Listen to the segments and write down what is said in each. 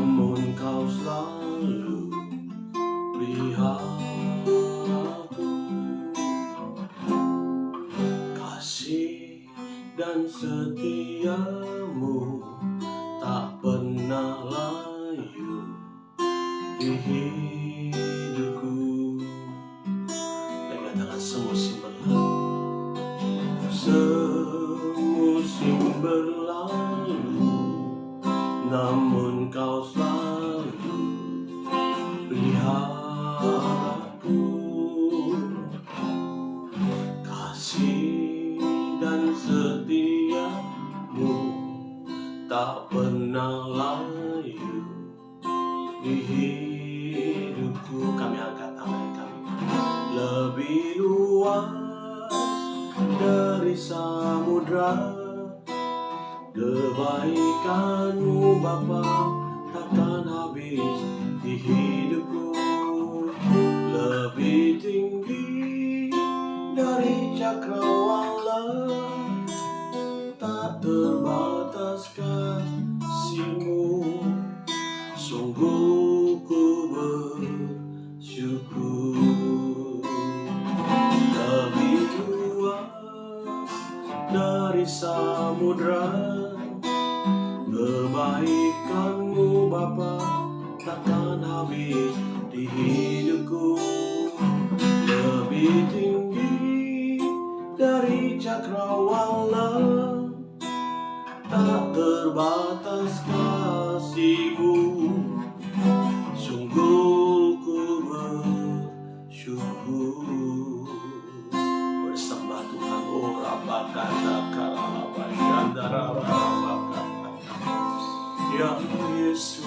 namun kau selalu lihat aku. Kasih dan setiamu tak pernah layu di hidupku. Dan katakan semusim berlalu, semusim berlalu, namun kau selalu lihat aku. Kasih dan setiamu tak pernah layu di hidupku. Kami angkat tangan kami. Lebih luas dari samudra, kebaikan-Mu Bapa takkan habis di hidupku. Lebih tinggi dari cakrawala, tak terbatas kasih-Mu. Sungguh ku bersyukur. Lebih luas dari samudra, kebaikan-Mu Bapa takkan habis di hidupku. Lebih tinggi dari cakrawala, tak terbatas kasih-Mu. Sungguh ku bersyukur. Bersembah Tuhan, oh Rabakata Karalaba Yandara Rabakata. Ya Yesus,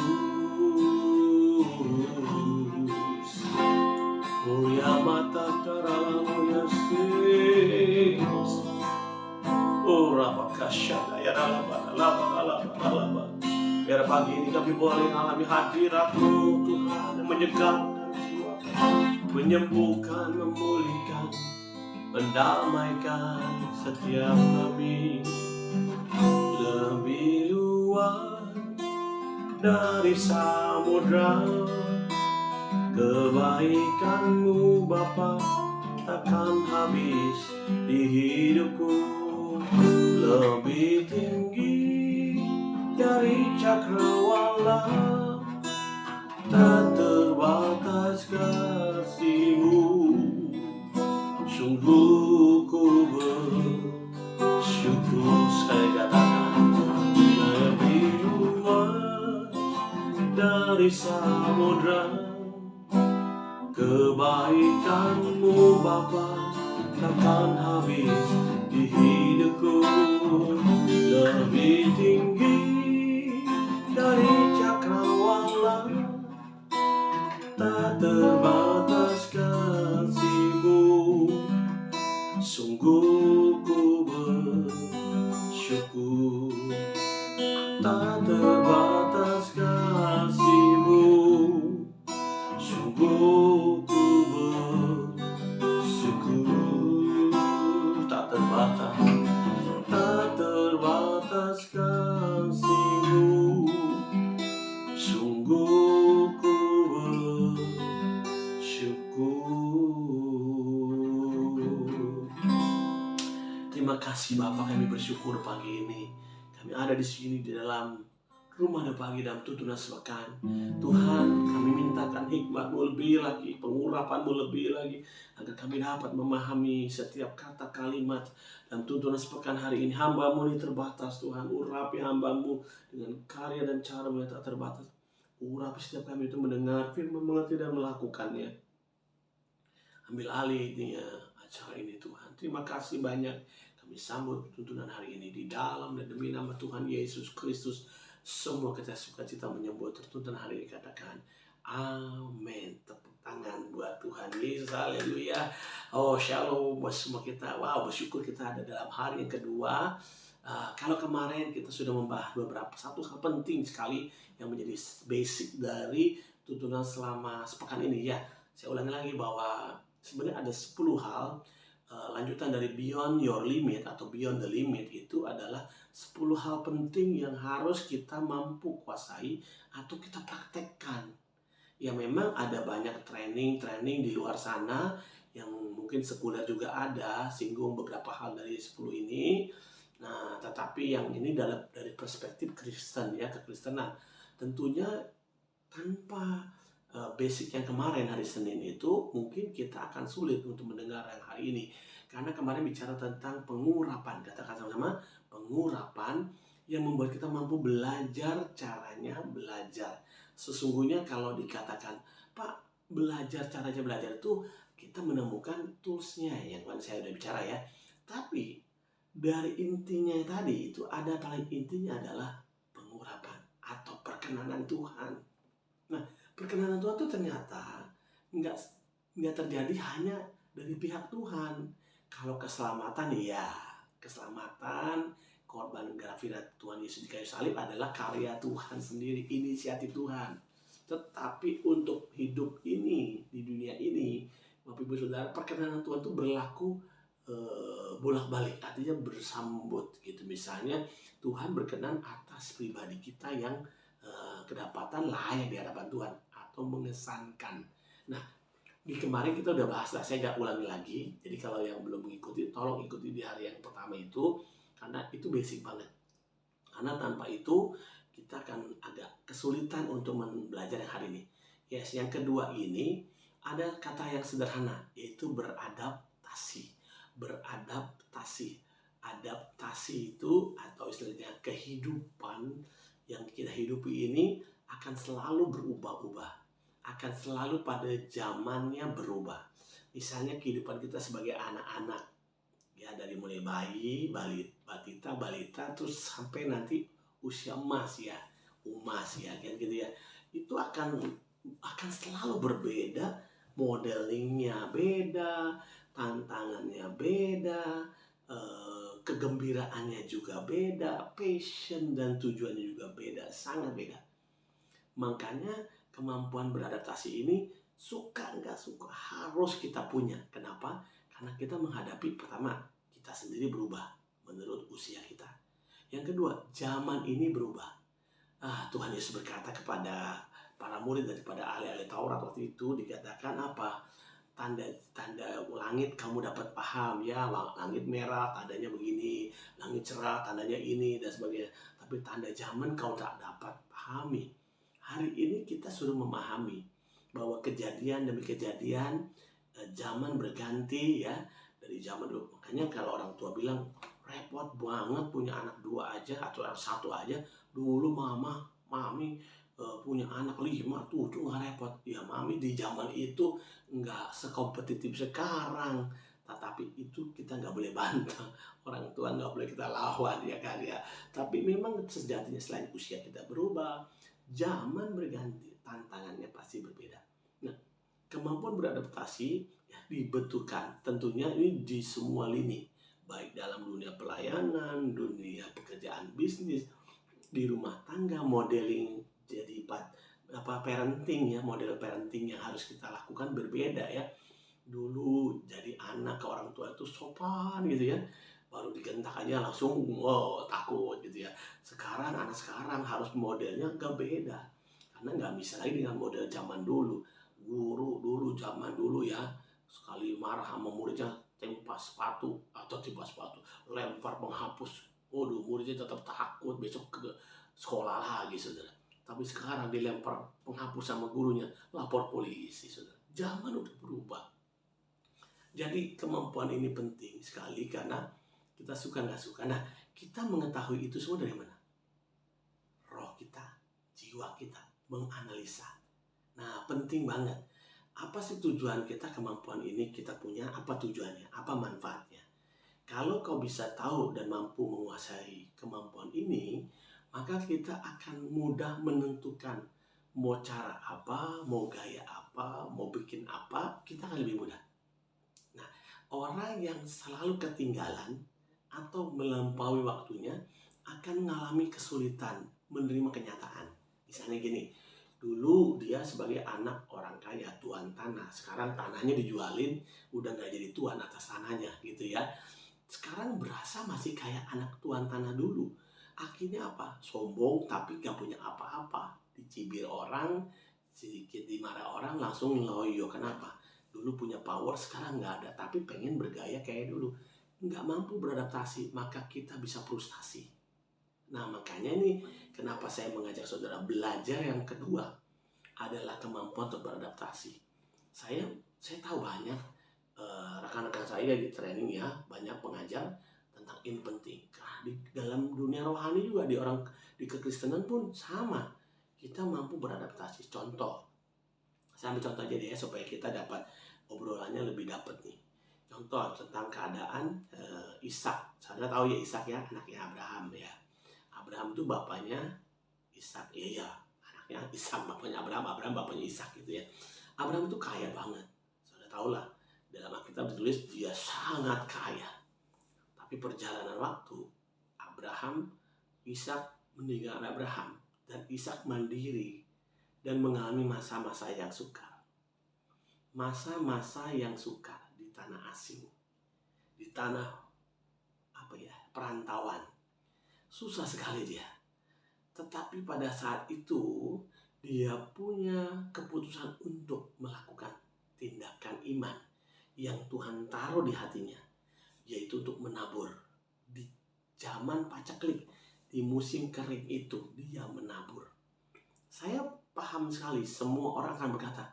mulia mata karalamu Yesus. Oh Rabakashana ya Rabakala. Biar pagi ini kami boleh alami hadirat-Mu Tuhan yang menyegarkan jiwa, menyembuhkan, memulihkan, mendamaikan setiap kami. Lebih luas dari samudra, kebaikan-Mu Bapa takkan habis di hidupku. Lebih tinggi dari cakrawala, tak terbatas kasih-Mu. Sungguh ku bersyukur. Sekali katakan, lebih luas dari samudra, kebaikan-Mu Bapa takkan habis di hidupku. Lebih tinggi dari cakrawala, tak terbatas kasih-Mu. Sungguh ku bersyukur. Tak terbatas kasih-Mu. Sungguh ku bersyukur. Tak terbatas kasih-Mu. Sungguh ku bersyukur. Terima kasih Bapa, kami bersyukur pagi ini. Kami ada di sini di dalam rumah dan pagi dalam tuntunan sepekan. Tuhan, kami mintakan hikmat-Mu lebih lagi, pengurapan-Mu lebih lagi, agar kami dapat memahami setiap kata kalimat dalam tuntunan sepekan hari ini. Hamba-Mu ini terbatas Tuhan, urapi hamba-Mu dengan karya dan cara-Mu yang tak terbatas. Urapi setiap kami itu mendengar firman, mengerti dan melakukannya. Ambil alih acara ini Tuhan. Terima kasih banyak. Kami sambut tuntunan hari ini di dalam dan demi nama Tuhan Yesus Kristus. Semua kita sukacita menyambut tuntunan hari ini. Katakan amin. Tepuk tangan buat Tuhan Yesus. Haleluya. Oh shalom buat semua kita. Wow, bersyukur kita ada dalam hari yang kedua. Kalau kemarin kita sudah membahas satu hal penting sekali yang menjadi basic dari tuntunan selama sepekan ini ya. Saya ulangi lagi bahwa sebenarnya ada 10 hal lanjutan dari Beyond Your Limit atau Beyond the Limit itu adalah 10 hal penting yang harus kita mampu kuasai atau kita praktekkan. Ya memang ada banyak training di luar sana yang mungkin sekuler juga ada, singgung beberapa hal dari 10 ini. Nah, tetapi yang ini dari perspektif Kristen ya, kekristenan. Tentunya tanpa basic yang kemarin hari Senin itu, mungkin kita akan sulit untuk mendengar yang hari ini. Karena kemarin bicara tentang pengurapan, katakan sama-sama, pengurapan yang membuat kita mampu belajar caranya belajar. Sesungguhnya kalau dikatakan, Pak, caranya belajar itu kita menemukan toolsnya yang kan saya udah bicara ya. Tapi dari intinya tadi itu ada paling intinya adalah pengurapan atau perkenanan Tuhan. Nah, perkenanan Tuhan itu ternyata nggak terjadi hanya dari pihak Tuhan. Kalau keselamatan ya, keselamatan korban grafirat Tuhan Yesus di kayu salib adalah karya Tuhan sendiri, inisiatif Tuhan. Tetapi untuk hidup ini, di dunia ini, Bapak Ibu Saudara, perkenanan Tuhan itu berlaku bolak-balik, artinya bersambut gitu. Misalnya Tuhan berkenan atas pribadi kita yang kedapatan layak di hadapan Tuhan atau mengesankan. Nah, di kemarin kita udah bahas lah, saya nggak ulangi lagi. Jadi kalau yang belum mengikuti, tolong ikuti di hari yang pertama itu, karena itu basic banget. Karena tanpa itu kita akan agak kesulitan untuk belajar yang hari ini. Yes, yang kedua ini ada kata yang sederhana, yaitu beradaptasi. Beradaptasi. Adaptasi itu atau istilahnya kehidupan yang kita hidupi ini akan selalu berubah-ubah, akan selalu pada zamannya berubah. Misalnya kehidupan kita sebagai anak-anak, ya dari mulai bayi, balita, terus sampai nanti usia emas ya, kan gitu ya. Itu akan selalu berbeda, modelingnya beda, tantangannya beda, kegembiraannya juga beda, passion dan tujuannya juga beda, sangat beda. Makanya kemampuan beradaptasi ini suka nggak suka harus kita punya. Kenapa? Karena kita menghadapi, pertama, kita sendiri berubah menurut usia kita. Yang kedua, zaman ini berubah. Tuhan Yesus berkata kepada para murid daripada ahli-ahli Taurat waktu itu, dikatakan apa? Tanda langit kamu dapat paham ya, langit merah tandanya begini, langit cerah tandanya ini dan sebagainya. Tapi tanda zaman kau tak dapat pahami. Hari ini kita sudah memahami bahwa kejadian demi kejadian, zaman berganti ya, dari zaman dulu. Makanya kalau orang tua bilang repot banget punya anak 2 aja atau 1 aja. Dulu mami punya anak 5, 7 nggak repot. Ya mami di zaman itu nggak sekompetitif sekarang. Tetapi itu kita nggak boleh bantah. Orang tua nggak boleh kita lawan ya kan ya. Tapi memang sejatinya selain usia kita berubah, zaman berganti, tantangannya pasti berbeda. Nah, kemampuan beradaptasi ya dibutuhkan. Tentunya ini di semua lini. Baik dalam dunia pelayanan, dunia pekerjaan bisnis, di rumah tangga, modeling jadi parenting ya, model parenting yang harus kita lakukan berbeda ya. Dulu jadi anak ke orang tua itu sopan gitu ya, baru digentak aja langsung takut gitu ya. Sekarang anak sekarang harus modelnya agak beda, karena nggak bisa lagi dengan model zaman dulu. Guru dulu zaman dulu ya, sekali marah sama muridnya timpa sepatu, lempar penghapus. Waduh, muridnya tetap takut, besok ke sekolah lagi saudara. Tapi sekarang dilempar penghapus sama gurunya, lapor polisi saudara. Zaman udah berubah. Jadi kemampuan ini penting sekali karena kita suka nggak suka. Nah, kita mengetahui itu semua dari mana? Roh kita, jiwa kita, menganalisa. Nah, penting banget. Apa sih tujuan kita, kemampuan ini kita punya, apa tujuannya, apa manfaatnya? Kalau kau bisa tahu dan mampu menguasai kemampuan ini, maka kita akan mudah menentukan mau cara apa, mau gaya apa, mau bikin apa, kita akan lebih mudah. Nah, orang yang selalu ketinggalan atau melampaui waktunya akan mengalami kesulitan menerima kenyataan. Misalnya gini, Dulu dia sebagai anak orang kaya, tuan tanah. Sekarang tanahnya dijualin, udah nggak jadi tuan atas tanahnya gitu ya. Sekarang berasa masih kayak anak tuan tanah dulu. Akhirnya apa? Sombong tapi nggak punya apa-apa. Dicibir orang, sedikit dimarah orang, langsung loyo. Kenapa? Dulu punya power, sekarang nggak ada. Tapi pengen bergaya kayak dulu. Nggak mampu beradaptasi, maka kita bisa frustasi. Nah, makanya ini kenapa saya mengajak saudara belajar yang kedua adalah kemampuan untuk beradaptasi. Saya tahu banyak rekan-rekan saya di training ya, banyak pengajar tentang ini penting. Karena di dalam dunia rohani juga di kekristenan pun sama. Kita mampu beradaptasi. Contoh, saya ambil contoh aja deh ya supaya kita dapat obrolannya lebih dapat nih. Contoh tentang keadaan Ishak. Saudara tahu ya Ishak ya, anaknya Abraham ya. Abraham itu bapaknya Ishak, iya, anaknya Ishak, bapaknya Abraham, Abraham bapaknya Ishak gitu ya. Abraham itu kaya banget, sudah tahu lah, dalam Alkitab ditulis dia sangat kaya. Tapi perjalanan waktu, Ishak meninggalkan Abraham, dan Ishak mandiri dan mengalami masa-masa yang sukar. Masa-masa yang sukar di tanah asing, di tanah perantauan. Susah sekali dia. Tetapi pada saat itu dia punya keputusan untuk melakukan tindakan iman yang Tuhan taruh di hatinya, yaitu untuk menabur. Di zaman paceklik, di musim kering itu dia menabur. Saya paham sekali semua orang akan berkata,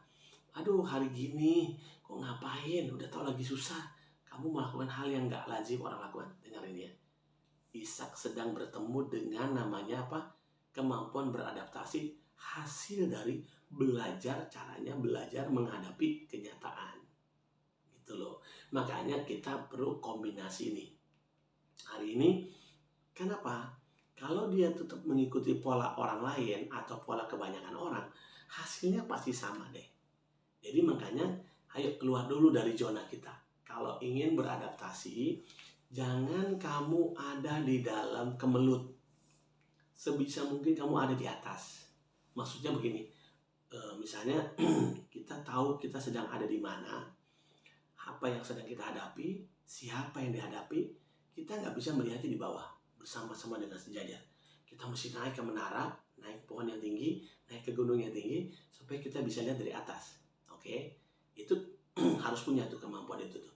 aduh hari gini kok ngapain, udah tahu lagi susah, kamu melakukan hal yang gak lazim orang lakukan. Dengar ini ya, Ishak sedang bertemu dengan namanya kemampuan beradaptasi, hasil dari caranya belajar menghadapi kenyataan gitu loh. Makanya kita perlu kombinasi ini. Hari ini kenapa? Kalau dia tetap mengikuti pola orang lain atau pola kebanyakan orang, hasilnya pasti sama deh. Jadi makanya ayo keluar dulu dari zona kita. Kalau ingin beradaptasi, jangan kamu ada di dalam kemelut. Sebisa mungkin kamu ada di atas. Maksudnya begini, misalnya kita tahu kita sedang ada di mana, apa yang sedang kita hadapi, siapa yang dihadapi, kita nggak bisa melihatnya di bawah bersama-sama dengan sejajar. Kita mesti naik ke menara, naik pohon yang tinggi, naik ke gunung yang tinggi, supaya kita bisa lihat dari atas. Oke? Itu harus punya tuh kemampuan itu tuh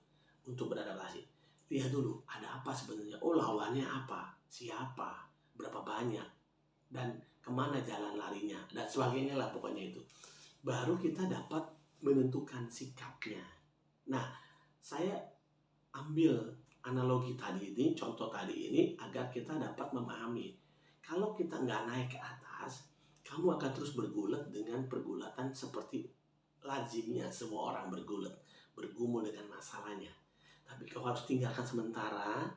untuk beradaptasi. Lihat dulu, ada apa sebenarnya? Oh, lawannya apa? Siapa? Berapa banyak? Dan kemana jalan larinya? Dan sebagainya lah pokoknya itu. Baru kita dapat menentukan sikapnya. Nah, saya ambil analogi tadi ini, contoh tadi ini, agar kita dapat memahami. Kalau kita nggak naik ke atas, kamu akan terus bergulat dengan pergulatan seperti lazimnya semua orang bergumul dengan masalahnya. Tapi kau harus tinggalkan sementara,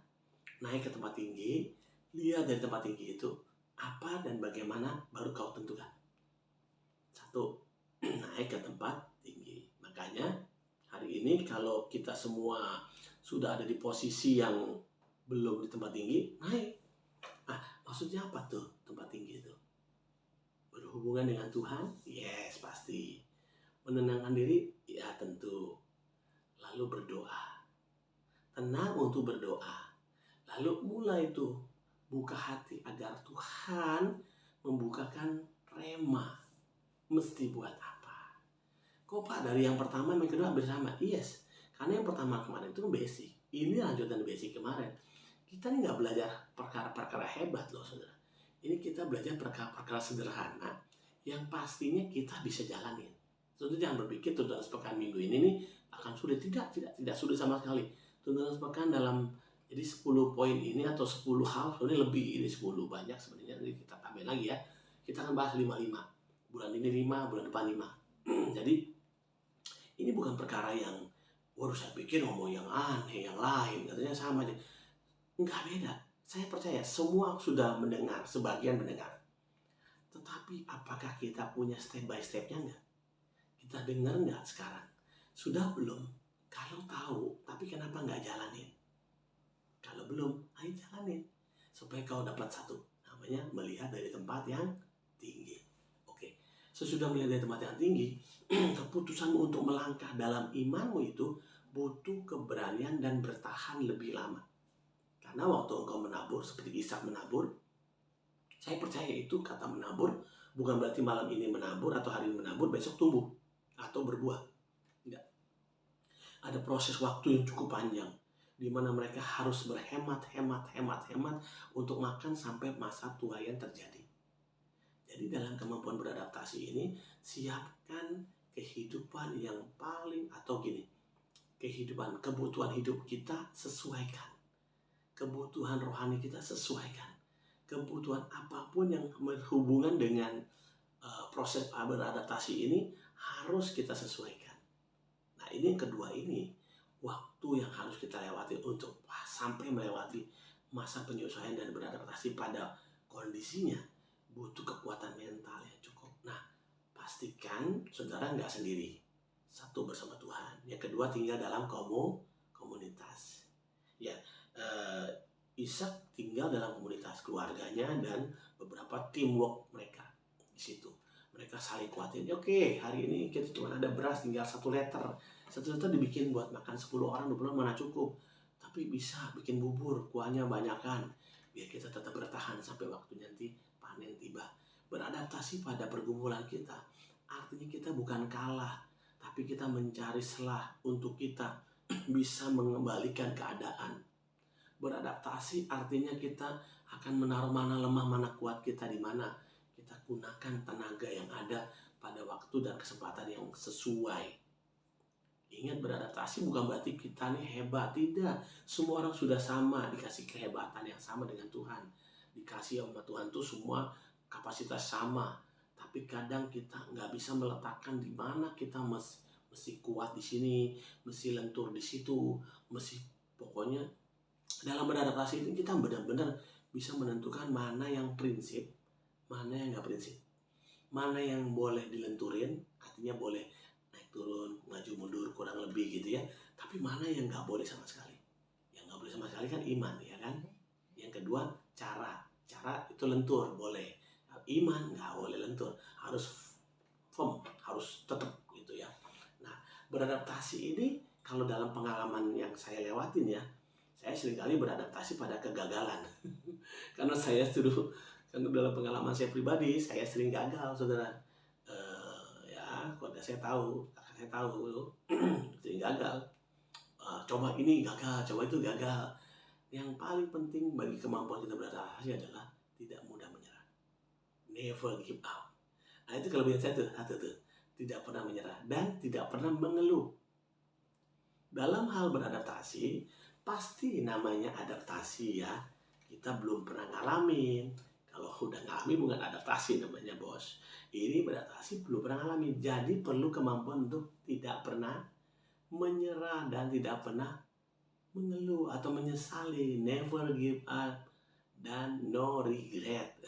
naik ke tempat tinggi, lihat dari tempat tinggi itu apa dan bagaimana, baru kau tentukan. Satu, naik ke tempat tinggi. Makanya hari ini kalau kita semua sudah ada di posisi yang belum di tempat tinggi, naik. Nah, maksudnya apa tuh tempat tinggi itu? Berhubungan dengan Tuhan? Yes, pasti. Menenangkan diri? Ya, tentu. Lalu berdoa. Tenang untuk berdoa. Lalu mulai tuh buka hati agar Tuhan membukakan rema. Mesti buat apa? Kok Pak dari yang pertama yang kedua hampir sama? Yes, karena yang pertama kemarin itu basic. Ini lanjutan basic kemarin. Kita ini nggak belajar perkara-perkara hebat loh saudara. Ini kita belajar perkara-perkara sederhana yang pastinya kita bisa jalanin. Saudara jangan berpikir tuntunan sepekan minggu ini nih akan sulit. Tidak sulit sama sekali. Tuntunan sepekan dalam jadi 10 poin ini atau 10 hal, sebenarnya lebih, ini 10 banyak sebenarnya. Jadi kita tambahin lagi ya. Kita akan bahas 5-5. Bulan ini 5, bulan depan 5. Jadi ini bukan perkara yang waduh saya pikir ngomong yang aneh, yang lain, katanya sama aja. Enggak beda. Saya percaya semua sudah mendengar, sebagian mendengar. Tetapi apakah kita punya step by stepnya enggak? Kita dengar enggak sekarang? Sudah belum? Kalau tahu, tapi kenapa enggak jalanin? Kalau belum, ayo jalanin. Supaya kau dapat satu. Namanya melihat dari tempat yang tinggi. Oke. Sesudah melihat dari tempat yang tinggi, keputusanmu untuk melangkah dalam imanmu itu butuh keberanian dan bertahan lebih lama. Karena waktu engkau menabur, seperti Ishak menabur, saya percaya itu kata menabur bukan berarti malam ini menabur atau hari ini menabur, besok tumbuh atau berbuah. Tidak. Ada proses waktu yang cukup panjang, di mana mereka harus berhemat untuk makan sampai masa tuaian terjadi. Jadi dalam kemampuan beradaptasi ini, siapkan kehidupan yang paling, atau gini, kebutuhan hidup kita sesuaikan. Kebutuhan rohani kita sesuaikan. Kebutuhan apapun yang berhubungan dengan proses beradaptasi ini harus kita sesuaikan. Nah ini yang kedua ini, waktu yang harus kita lewati untuk sampai melewati masa penyesuaian dan beradaptasi pada kondisinya, butuh kekuatan mental yang cukup. Nah, pastikan saudara nggak sendiri. Satu, bersama Tuhan. Yang kedua, tinggal dalam komunitas. Ya, Ishak tinggal dalam komunitas keluarganya dan beberapa teamwork mereka di situ. Mereka saling kuatin. Oke, hari ini kita cuma ada beras tinggal 1 liter. 1 liter dibikin buat makan 10 orang, 20 orang mana cukup. Tapi bisa bikin bubur, kuahnya banyakan. Biar kita tetap bertahan sampai waktu nanti panen tiba. Beradaptasi pada pergumulan kita artinya kita bukan kalah, tapi kita mencari celah untuk kita bisa mengembalikan keadaan. Beradaptasi artinya kita akan menaruh mana lemah, mana kuat kita di mana. Kita gunakan tenaga yang ada pada waktu dan kesempatan yang sesuai. Ingat, beradaptasi bukan berarti kita nih hebat, tidak. Semua orang sudah sama, dikasih kehebatan yang sama dengan Tuhan. Dikasih sama Tuhan tuh semua kapasitas sama. Tapi kadang kita nggak bisa meletakkan di mana kita mesti kuat di sini, mesti lentur di situ, pokoknya dalam beradaptasi itu kita benar-benar bisa menentukan mana yang prinsip, mana yang nggak prinsip, mana yang boleh dilenturin, artinya boleh naik turun, maju mundur, kurang lebih gitu ya. Tapi mana yang nggak boleh sama sekali? Yang nggak boleh sama sekali kan iman, ya kan? Yang kedua, cara itu lentur boleh. Iman nggak boleh lentur, harus firm, harus tetap gitu ya. Nah, beradaptasi ini kalau dalam pengalaman yang saya lewatin ya, saya seringkali beradaptasi pada kegagalan. Karena saya dulu, kan dalam pengalaman saya pribadi, saya sering gagal, saudara. Ya, keluarga saya tahu, kakak saya tahu, sering gagal. Coba ini gagal, coba itu gagal. Yang paling penting bagi kemampuan kita beradaptasi adalah tidak mudah menyerah. Never give up. Nah itu kelebihan saya tuh, tidak pernah menyerah dan tidak pernah mengeluh. Dalam hal beradaptasi, pasti namanya adaptasi ya. Kita belum pernah ngalamin. Kalau udah ngalamin bukan adaptasi namanya, bos. Ini beradaptasi belum pernah ngalamin. Jadi perlu kemampuan untuk tidak pernah menyerah dan tidak pernah mengeluh atau menyesali. Never give up dan no regret.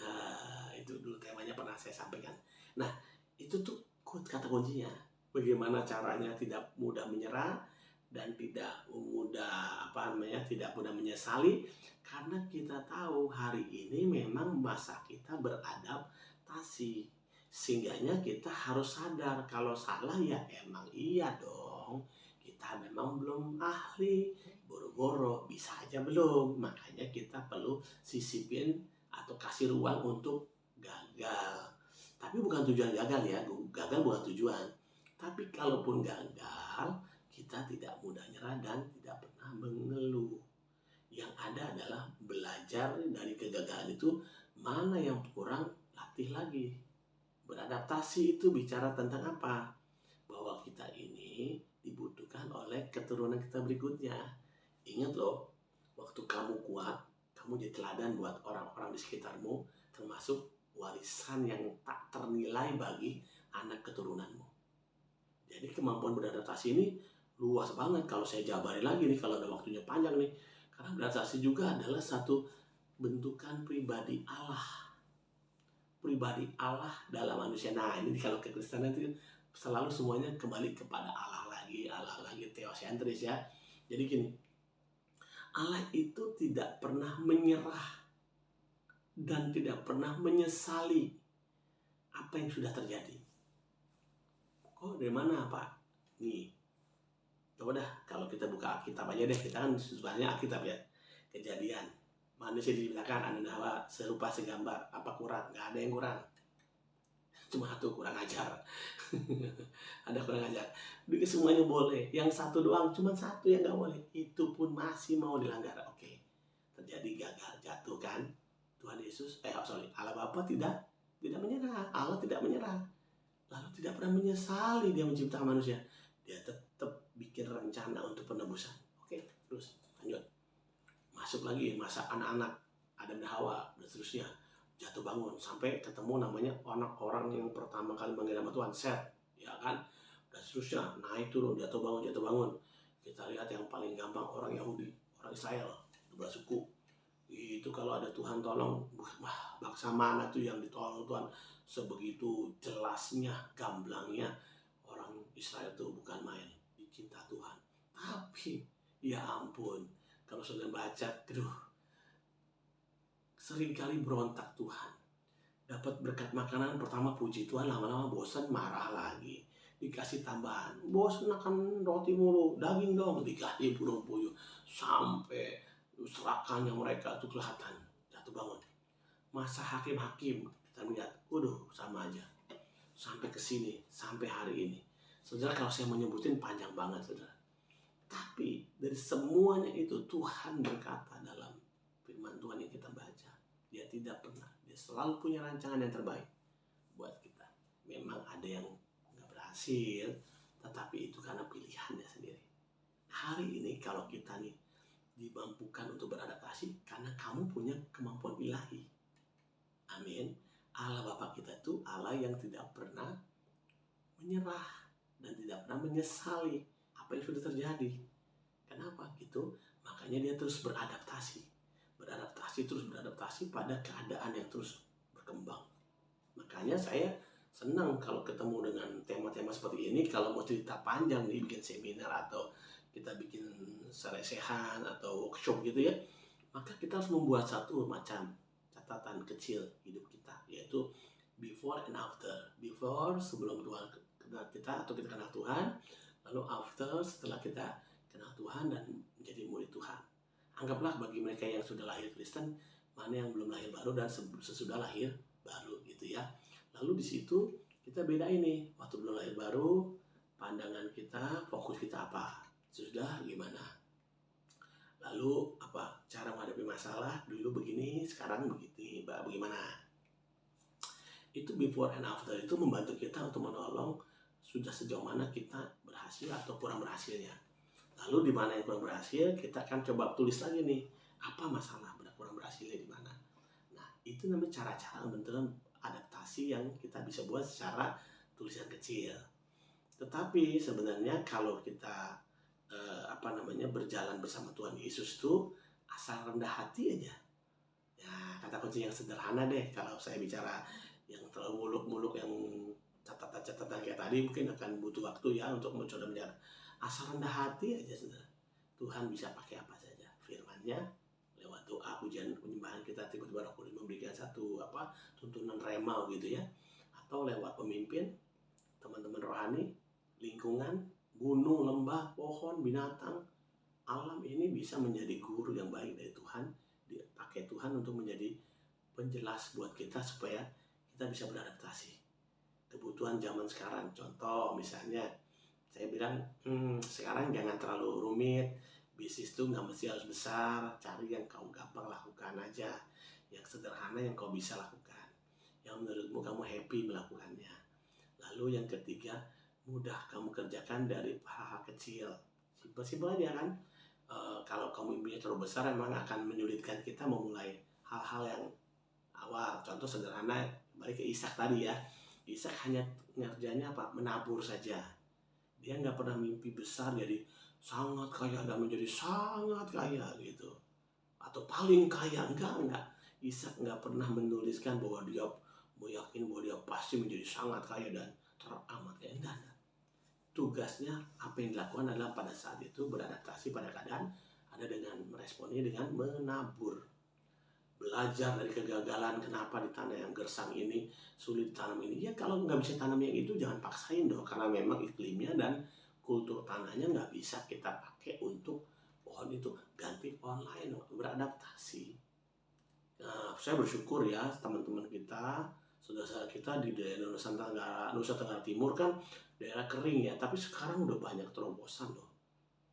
Itu dulu temanya pernah saya sampaikan. Nah, itu tuh kata kuncinya. Bagaimana caranya tidak mudah menyerah dan tidak mudah menyesali, karena kita tahu hari ini memang masa kita beradaptasi. Sehingganya kita harus sadar kalau salah ya emang iya dong. Kita memang belum ahli, boro-boro bisa aja belum. Makanya kita perlu sisipin atau kasih ruang untuk gagal. Tapi bukan tujuan gagal ya, gagal bukan tujuan. Tapi kalaupun gagal, kita tidak mudah nyerah dan tidak pernah mengeluh. Yang ada adalah belajar dari kegagalan itu, mana yang kurang, latih lagi. Beradaptasi itu bicara tentang apa? Bahwa kita ini dibutuhkan oleh keturunan kita berikutnya. Ingat loh, waktu kamu kuat, kamu jadi teladan buat orang-orang di sekitarmu, termasuk warisan yang tak ternilai bagi anak keturunanmu. Jadi kemampuan beradaptasi ini luas banget. Kalau saya jabarin lagi nih, kalau ada waktunya panjang nih. Karena beradaptasi juga adalah satu bentukan pribadi Allah. Pribadi Allah dalam manusia. Nah ini kalau kekristenan itu selalu semuanya kembali kepada Allah lagi, teosentris ya. Jadi gini, Allah itu tidak pernah menyerah dan tidak pernah menyesali apa yang sudah terjadi. dari mana Pak? Nih, coba dah kalau kita buka Alkitab aja deh, kita kan sebenarnya Alkitab ya. Kejadian, manusia diciptakan ada Hawa serupa segambar, apa kurang? Nggak ada yang kurang. Cuma satu kurang ajar. Ada kurang ajar. Semuanya boleh. Yang satu doang, cuma satu yang nggak boleh. Itu pun masih mau dilanggar. Oke, terjadi gagal, jatuh kan? Tuhan Yesus, Allah Bapa tidak menyerah. Allah tidak menyerah. Lalu tidak pernah menyesali dia menciptakan manusia. Dia tetap bikin rencana untuk penebusan. Oke, terus lanjut. Masuk lagi masa anak-anak Adam dan Hawa dan seterusnya, jatuh bangun sampai ketemu namanya anak orang yang pertama kali manggil nama Tuhan, Set, ya kan? Dan seterusnya, naik turun, jatuh bangun. Kita lihat yang paling gampang orang Yahudi, orang Israel, 12 suku. Itu kalau ada Tuhan tolong, bangsa mana tuh yang ditolong Tuhan? Sebegitu jelasnya, gamblangnya orang Israel tuh bukan main, dicinta Tuhan. Tapi ya ampun, kalau sudah baca, seringkali berontak Tuhan. Dapat berkat makanan pertama puji Tuhan, lama-lama bosan, marah lagi. Dikasih tambahan, bosan akan roti mulu, daging dong, dikasih burung puyuh. Sampai serakannya mereka tuh kelihatan, jatuh bangun. Masa hakim-hakim, kita lihat, sama aja. Sampai ke sini, sampai hari ini. Saudara, kalau saya menyebutin panjang banget, saudara. Tapi dari semuanya itu Tuhan berkata dalam firman Tuhan yang kita baca, dia tidak pernah, dia selalu punya rancangan yang terbaik buat kita. Memang ada yang nggak berhasil, tetapi itu karena pilihannya sendiri. Hari ini kalau kita nih dimampukan untuk beradaptasi karena kamu punya kemampuan ilahi. Amin. Allah Bapa kita itu Allah yang tidak pernah menyerah dan tidak pernah menyesali apa yang sudah terjadi. Kenapa gitu? Makanya dia terus beradaptasi pada keadaan yang terus berkembang. Makanya saya senang kalau ketemu dengan tema-tema seperti ini. Kalau mau cerita panjang nih, bikin seminar atau kita bikin selesehan atau workshop gitu ya, maka kita harus membuat satu macam catatan kecil hidup kita, yaitu before and after. Before, sebelum Tuhan kenal kita atau kita kenal Tuhan, lalu after, setelah kita kenal Tuhan dan menjadi murid Tuhan. Anggaplah bagi mereka yang sudah lahir Kristen, mana yang belum lahir baru dan sesudah lahir baru gitu ya. Lalu di situ kita beda ini, waktu belum lahir baru, pandangan kita, fokus kita apa, sudah gimana. Lalu apa cara menghadapi masalah, dulu begini, sekarang begitu, bagaimana. Itu before and after, itu membantu kita untuk menolong sudah sejauh mana kita berhasil atau kurang berhasilnya. Lalu di mana yang kurang berhasil, kita akan coba tulis lagi nih, apa masalah kurang berhasilnya di mana. Nah, itu namanya cara-cara bentukan adaptasi yang kita bisa buat secara tulisan kecil. Tetapi sebenarnya kalau kita berjalan bersama Tuhan Yesus itu asal rendah hati aja. Ya, kata kunci yang sederhana deh. Kalau saya bicara yang terlalu muluk-muluk, yang catatan-catatan kayak tadi, mungkin akan butuh waktu ya untuk mencoba menjadi asal rendah hati aja, saudara. Tuhan bisa pakai apa saja. Firman-Nya lewat doa, pujian, penyembahan kita, tiba-tiba Roh Kudus memberikan satu tuntunan rema gitu ya, atau lewat pemimpin, teman-teman rohani, lingkungan, gunung, lembah, pohon, binatang, alam ini bisa menjadi guru yang baik dari Tuhan, dipakai Tuhan untuk menjadi penjelas buat kita supaya kita bisa beradaptasi kebutuhan zaman sekarang. Contoh misalnya, saya bilang sekarang jangan terlalu rumit, bisnis tuh nggak mesti harus besar, cari yang kau gampang lakukan aja, yang sederhana yang kau bisa lakukan, yang menurutmu kamu happy melakukannya. Lalu yang ketiga, mudah kamu kerjakan dari hal-hal kecil, simpel-simpel aja kan. Kalau kamu mimpinya terlalu besar, emang akan menyulitkan kita memulai hal-hal yang awal. Contoh sederhana, balik ke Ishak tadi ya. Ishak hanya ngerjanya apa? Menabur saja. Dia nggak pernah mimpi besar jadi sangat kaya dan menjadi sangat kaya gitu, atau paling kaya. Enggak. Ishak nggak pernah menuliskan bahwa dia yakin bahwa dia pasti menjadi sangat kaya dan teramat kaya. Enggak. Tugasnya apa yang dilakukan adalah pada saat itu beradaptasi pada keadaan ada dengan meresponnya dengan menabur. belajar dari kegagalan, kenapa di tanah yang gersang ini sulit tanam ini. Ya kalau nggak bisa tanam yang itu jangan paksain dong, karena memang iklimnya dan kultur tanahnya nggak bisa kita pakai untuk pohon itu. Ganti pohon lain, beradaptasi. Nah, saya bersyukur ya teman-teman kita, saudara-saudara kita di daerah Nusa Tenggara Timur kan daerah kering ya, tapi sekarang udah banyak terobosan loh.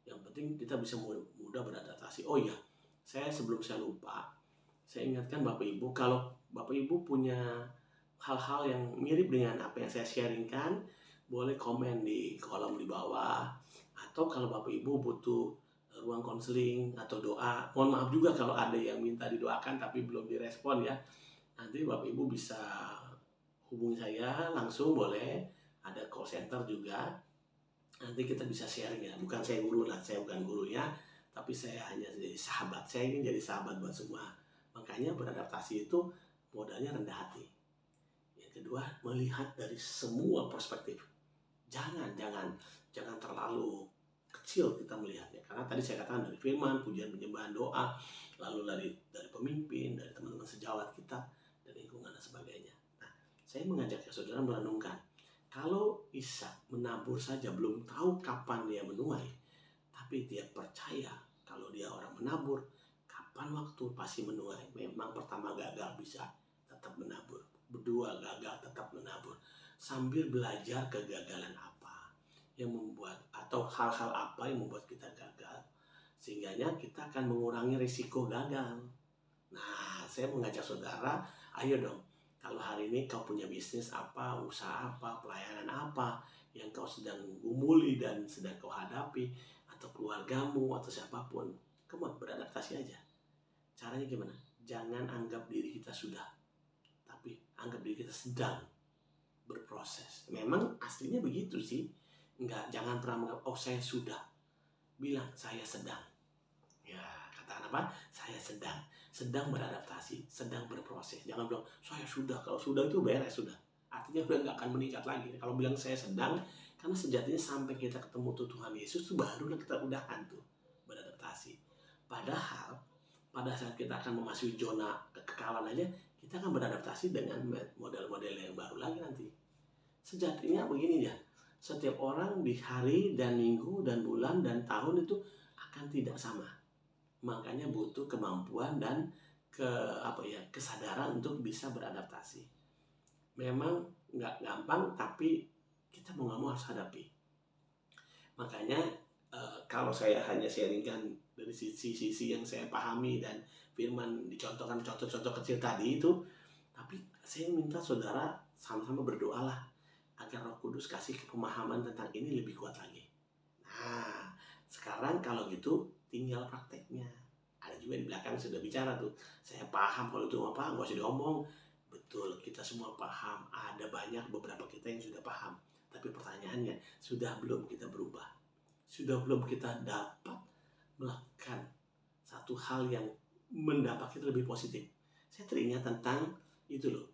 Yang penting kita bisa mudah beradaptasi. Oh iya, sebelum saya lupa, saya ingatkan Bapak Ibu, kalau Bapak Ibu punya hal-hal yang mirip dengan apa yang saya sharingkan, boleh komen di kolom di bawah. Atau kalau Bapak Ibu butuh ruang konseling atau doa, mohon maaf juga kalau ada yang minta didoakan tapi belum direspon ya. Nanti Bapak Ibu bisa hubungi saya langsung, boleh. Ada call center juga. Nanti kita bisa sharing ya. Bukan saya guru lah, saya bukan gurunya, tapi saya hanya jadi sahabat. Saya ingin jadi sahabat buat semua. Makanya beradaptasi itu modalnya rendah hati. Yang kedua, melihat dari semua perspektif. Jangan terlalu kecil kita melihatnya, karena tadi saya katakan dari firman, pujian, penyembahan, doa, lalu dari pemimpin, dari teman-teman sejawat kita, dan lingkungan dan sebagainya. Nah, saya mengajak ya saudara merenungkan, kalau Ishak menabur saja belum tahu kapan dia menuai, tapi dia percaya kalau dia orang menabur, kapan waktu pasti menuai. Memang pertama gagal, bisa tetap menabur. Berdua gagal, tetap menabur. Sambil belajar kegagalan apa yang membuat, atau hal-hal apa yang membuat kita gagal, sehingganya kita akan mengurangi risiko gagal. Nah, saya mengajak saudara, ayo dong, kalau hari ini kau punya bisnis apa, usaha apa, pelayanan apa yang kau sedang gumuli dan sedang kau hadapi, atau keluargamu, atau siapapun, kamu beradaptasi aja. Caranya gimana? Jangan anggap diri kita sudah, tapi anggap diri kita sedang berproses. Memang aslinya begitu sih. Jangan pernah menganggap, oh saya sudah. Bilang, saya sedang. Ya, katakan apa? Saya sedang beradaptasi, sedang berproses. Jangan bilang, saya sudah. Kalau sudah itu beres, sudah. Artinya udah nggak akan meningkat lagi. Kalau bilang saya sedang, karena sejatinya sampai kita ketemu Tuhan Yesus, itu barulah kita udahan tuh beradaptasi. Padahal, pada saat kita akan memasuki zona kekekalan aja, kita akan beradaptasi dengan model-model yang baru lagi nanti. Sejatinya begini ya, setiap orang di hari dan minggu dan bulan dan tahun itu akan tidak sama. Makanya butuh kemampuan dan kesadaran untuk bisa beradaptasi. Memang nggak gampang, tapi kita mau nggak mau harus hadapi. Makanya kalau saya hanya sharingkan dari sisi yang saya pahami dan firman dicontohkan contoh-contoh kecil tadi itu, tapi saya minta saudara sama-sama berdoalah agar Roh Kudus kasih pemahaman tentang ini lebih kuat lagi. Nah, sekarang kalau gitu tinggal prakteknya. Ada juga di belakang sudah bicara tuh, saya paham kalau itu apa, nggak usah diomong. Betul, kita semua paham. Ada banyak beberapa kita yang sudah paham. Tapi pertanyaannya, sudah belum kita berubah? Sudah belum kita dapat melakukan satu hal yang mendapat kita lebih positif? Saya teringat tentang itu loh.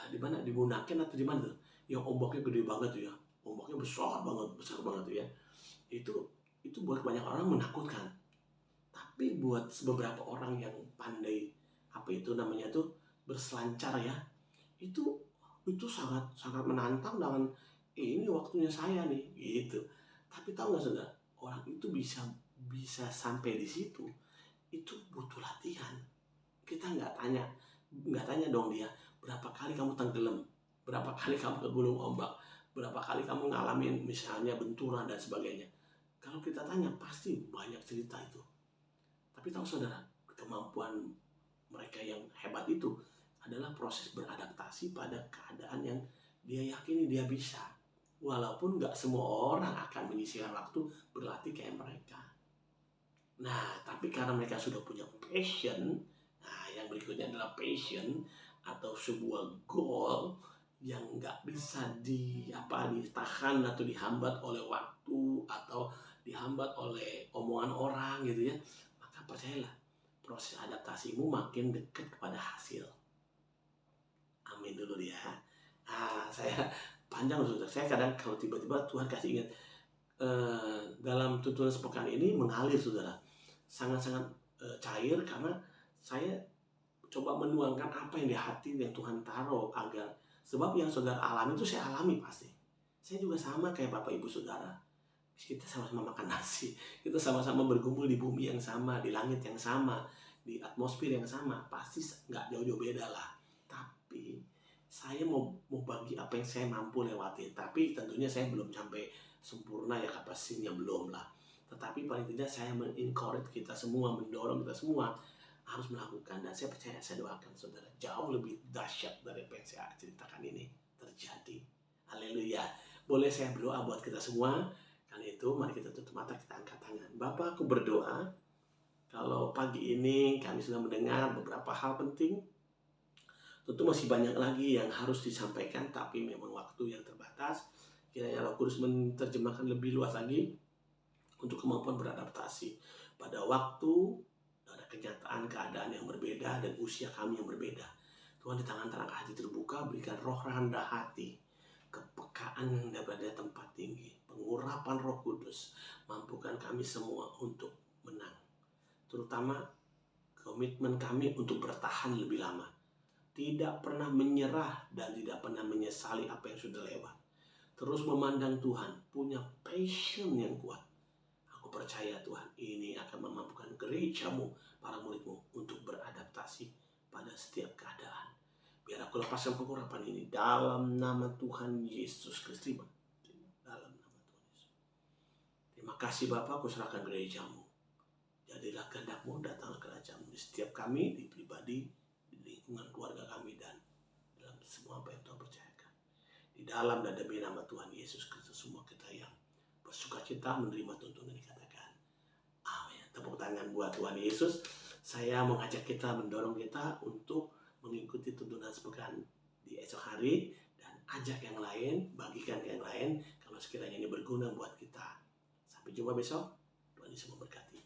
Di mana, di Bunaken atau di mana tuh? Yang ombaknya gede banget tuh ya, ombaknya besar banget tuh ya. Itu buat banyak orang menakutkan, tapi buat beberapa orang yang pandai berselancar ya, itu sangat menantang dengan ini waktunya saya nih gitu. Tapi tahu nggak saudara, orang itu bisa sampai di situ itu butuh latihan. Kita nggak tanya dong dia, berapa kali kamu tenggelam, berapa kali kamu ke gulung ombak, berapa kali kamu ngalamin misalnya benturan dan sebagainya. Kalau kita tanya pasti banyak cerita itu. Tapi tahu saudara, kemampuan mereka yang hebat itu adalah proses beradaptasi pada keadaan yang dia yakini dia bisa. Walaupun nggak semua orang akan menyisihkan waktu berlatih kayak mereka. Nah, tapi karena mereka sudah punya passion, nah yang berikutnya adalah passion atau sebuah goal yang nggak bisa ditahan atau dihambat oleh waktu atau dihambat oleh omongan orang gitu ya. Maka percayalah, proses adaptasimu makin dekat kepada hasil. Amin dulu ya. Saya panjang saudara. Saya kadang kalau tiba-tiba Tuhan kasih ingat dalam tuntunan sepekan ini mengalir saudara, sangat-sangat cair karena saya coba menuangkan apa yang di hati yang Tuhan taruh, agar sebab yang saudara alami itu saya alami pasti. Saya juga sama kayak Bapak Ibu Saudara. Kita sama-sama makan nasi, kita sama-sama berkumpul di bumi yang sama, di langit yang sama, di atmosfer yang sama, pasti nggak jauh-jauh beda lah. Tapi saya mau bagi apa yang saya mampu lewati. Tapi tentunya saya belum sampai sempurna ya, kapasitasnya belum lah. Tetapi paling tidak saya men-encourage kita semua, mendorong kita semua harus melakukan. Dan saya percaya, saya doakan saudara jauh lebih dahsyat dari apa yang saya ceritakan ini terjadi. Haleluya. Boleh saya berdoa buat kita semua? Karena itu mari kita tutup mata, kita angkat tangan. Bapa, aku berdoa kalau pagi ini kami sudah mendengar beberapa hal penting. Tentu masih banyak lagi yang harus disampaikan, tapi memang waktu yang terbatas. Kiranya Roh Kudus menerjemahkan lebih luas lagi untuk kemampuan beradaptasi pada waktu, ada kenyataan keadaan yang berbeda dan usia kami yang berbeda. Tuhan, di tangan hati terbuka, berikan roh rendah hati, kepekaan yang daripada tempat tinggi, pengurapan Roh Kudus, mampukan kami semua untuk menang. Terutama komitmen kami untuk bertahan lebih lama, tidak pernah menyerah dan tidak pernah menyesali apa yang sudah lewat. Terus memandang Tuhan, punya passion yang kuat. Aku percaya Tuhan, ini akan memampukan gerejamu, para muridmu untuk beradaptasi pada setiap keadaan. Biar aku lepaskan pengurapan ini dalam nama Tuhan Yesus Kristus. Dalam nama Tuhan Yesus. Terima kasih Bapa, aku serahkan gerejamu. Jadilah kehendak-mu, datanglah kerajaanmu di setiap kami, di pribadi, di lingkungan keluarga kami, dan dalam semua apa yang Tuhan percayakan. Di dalam dan demi nama Tuhan Yesus Kristus, semua kita yang bersukacita menerima tuntunan dikatakan amin. Tepuk tangan buat Tuhan Yesus. Saya mengajak kita, mendorong kita untuk mengikuti tuntunan sepekan di esok hari, dan ajak yang lain, bagikan ke yang lain kalau sekiranya ini berguna buat kita. Sampai jumpa besok. Tuhan Yesus memberkati.